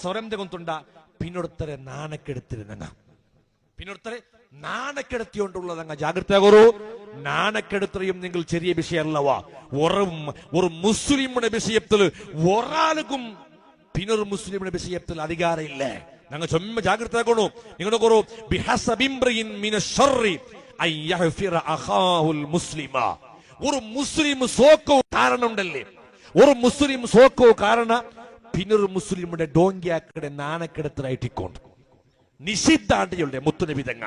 സ്വരം തെಗೊಂತುಂಡ പിന്നൊടുത്തರೆ നാണക്കെടുത്തിരുന്ന പിന്നൊടുത്തರೆ നാണക്കെടുത്തിക്കൊണ്ടുള്ളതങ്ങ ജാഗ്രത ആകൂ. നാണക്കെടുത്തറിയും നിങ്ങൾ ചെറിയ വിഷയമല്ലവാ. ഒരു മുസ്ലിമുടെ വിഷയത്തിൽ ഒരാൾക്കും പിന്നൊരു മുസ്ലിമുടെ വിഷയത്തിൽ അധികാരം ഇല്ല. ഞങ്ങൾ ചൊമ്മ ജാഗ്രത ആക്കണു. നിങ്ങളുടെ ഒരു മുസ്ലിം സോക്കോ കാരണം ഉണ്ടല്ലേ, ഒരു മുസ്ലിം സോക്കോ കാരണം പിന്നൊരു മുസ്ലിമുടെ ഡോങ്കിയാക്കടെ നാണക്കെടുത്തലായിട്ടിക്കൊണ്ട് നിഷിദ്ധാണ്ടിയുടെ മുത്തുനബി തങ്ങ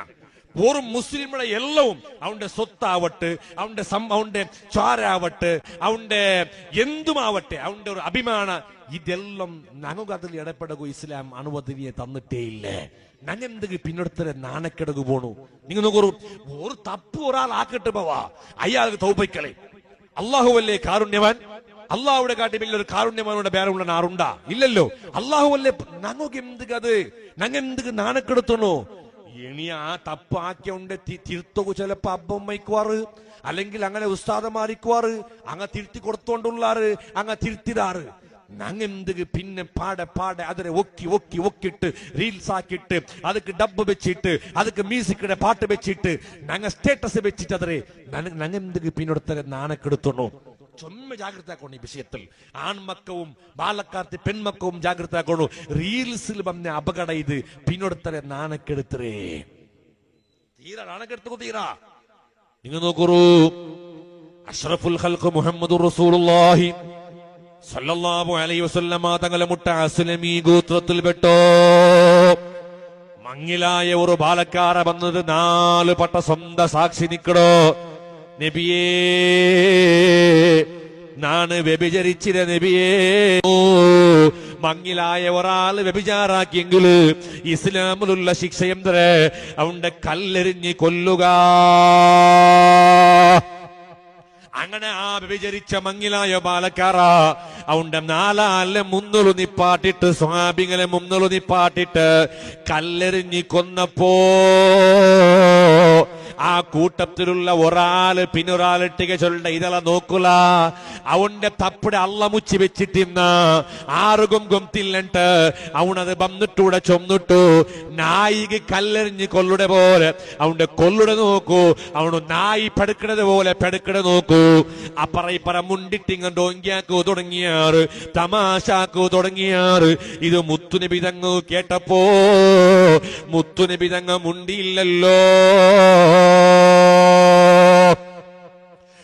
ഒരു മുസ്ലിമുടെ എല്ലവും അവന്റെ സ്വത്താവട്ടെ, അവന്റെ ചാരാവട്ടെ, അവന്റെ എന്തുമാവട്ടെ, അവന്റെ ഒരു അഭിമാന ഇതെല്ലാം ഞങ്ങൾക്ക് അതിൽ ഇടപെടുക ഇസ്ലാം അനുവദനീയ തന്നിട്ടേ ഇല്ലേ. ഞങ്ങെന്തെങ്കിലും പിന്നെടുത്തരെ നാണക്കെടുക്ക് പോണു. നിങ്ങൾ നോക്കൂ, ഒരു തപ്പ് ഒരാൾ ആക്കട്ടെ പോവാ, അയാൾക്ക് തൗബയ്ക്കളെ. അള്ളാഹുവല്ലേ കാരുണ്യവാൻ? അള്ളാഹുടെ കാട്ടി വലിയൊരു കാരുണ്യവാനുടെ പേരുള്ള ആറുണ്ടാ? ഇല്ലല്ലോ. അള്ളാഹുവല്ലേ ഞങ്ങൾക്ക് എന്തുകത്, ഞങ്ങെന്തുക്ക് നാണക്കെടുത്തണോ? ഇനി ആ തപ്പാക്കിയോണ്ട് തിരുത്തൊക്കെ ചിലപ്പോ അബ്ബമ്മയ്ക്കുവാറ്, അല്ലെങ്കിൽ അങ്ങനെ ഉസ്താദമാരിക്കുവാറ്, അങ്ങ തിരുത്തി കൊടുത്തോണ്ടുള്ളാറ്, അങ്ങ തിരുത്തിടാറ്. ഞങ്ങെന്തുക്ക് പിന്നെ പാടെ അതിനെ ഒക്കിട്ട് റീൽസ് ആക്കിയിട്ട് അതൊക്കെ ഡബ്ബ് വെച്ചിട്ട് അതൊക്കെ മ്യൂസിക്കിടെ പാട്ട് വെച്ചിട്ട് ഞങ്ങ സ്റ്റേറ്റസ് വെച്ചിട്ട് അതരെ ഞങ്ങെന്തുക്ക് പിന്നൊടുത്തരെ നാണക്കെടുത്തണോ? ചൊമ്മ ജാഗ്രത ആക്കണു ഈ വിഷയത്തിൽ. ആൺമക്കവും ബാലക്കാർത്തി പെൺമക്കവും ജാഗ്രത ആക്കണു. റീൽസിൽ വന്ന അപകട ഇത് പിന്നൊടുത്തരെ നാണക്കെടുത്തരേ. തീരാ നാണക്കെടുത്തു തീരാ. നിങ്ങൾ നോക്കൂ, അഷ്റഫുൽ ഖൽഖ് മുഹമ്മദുർ റസൂലുള്ളാഹി സല്ലല്ലാഹു അലൈഹി വസല്ലമ തങ്ങളെ മുട്ട അസ്ലമി ഗോത്രത്തിൽ പെട്ടോ മങ്ങിലായ ഒരു ബാലക്കാര വന്നത് 4 പട്ട സ്വന്തം സാക്ഷി നിക്കടോ. നബിയേ, നാണ് വ്യഭിചരിച്ചിര നബിയേ. മങ്ങിലായ ഒരാള് വ്യഭിചാരാക്കിയെങ്കിൽ ഇസ്ലാമിലുള്ള ശിക്ഷ എന്തേ? അവന്റെ കല്ലെറിഞ്ഞ് കൊല്ലുക. അങ്ങനെ ആ വ്യഭിചരിച്ച മങ്ങിലായ ബാലക്കാറ അവന്റെ 4 മുന്നൊളു നിപ്പാട്ടിട്ട്, സ്വഹാബികളെ മുന്നൊളു നിപ്പാട്ടിട്ട് കല്ലെറിഞ്ഞ് കൊന്നപ്പോ ആ കൂട്ടത്തിലുള്ള ഒരാള് പിന്നൊരാളിട്ടിക ചൊല്ല ഇതള നോക്കുല. അവന്റെ തപ്പടെ അള്ള മുച്ചി വെച്ചിട്ടിന്ന ആറുകും ഗൊത്തില്ലണ്ട് അവനത് വന്നിട്ടൂടെ ചൊന്നിട്ടു. നായിക്ക് കല്ലെറിഞ്ഞ് കൊല്ലുടെ പോലെ അവന്റെ കൊല്ലുടെ നോക്കൂ. അവന് നായി പെടുക്കണത് പോലെ പെടുക്കട നോക്കൂ. അപ്പറ ഇപ്പറ മുണ്ടിട്ടിങ്ങ ഡോങ്കിയാക്കു തുടങ്ങിയാറ്, തമാശാക്കു തുടങ്ങിയാറ്. ഇത് മുത്തുനബി തങ്ങ് കേട്ടപ്പോ മുത്തുനബി തങ്ങ മുണ്ടിയില്ലല്ലോ,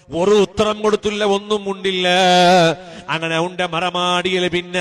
ഒരു ഉത്തരം കൊടുത്തില്ല, ഒന്നും മുണ്ടില്ല. അങ്ങനെ അവന്റെ മറമാടിയിൽ പിന്നെ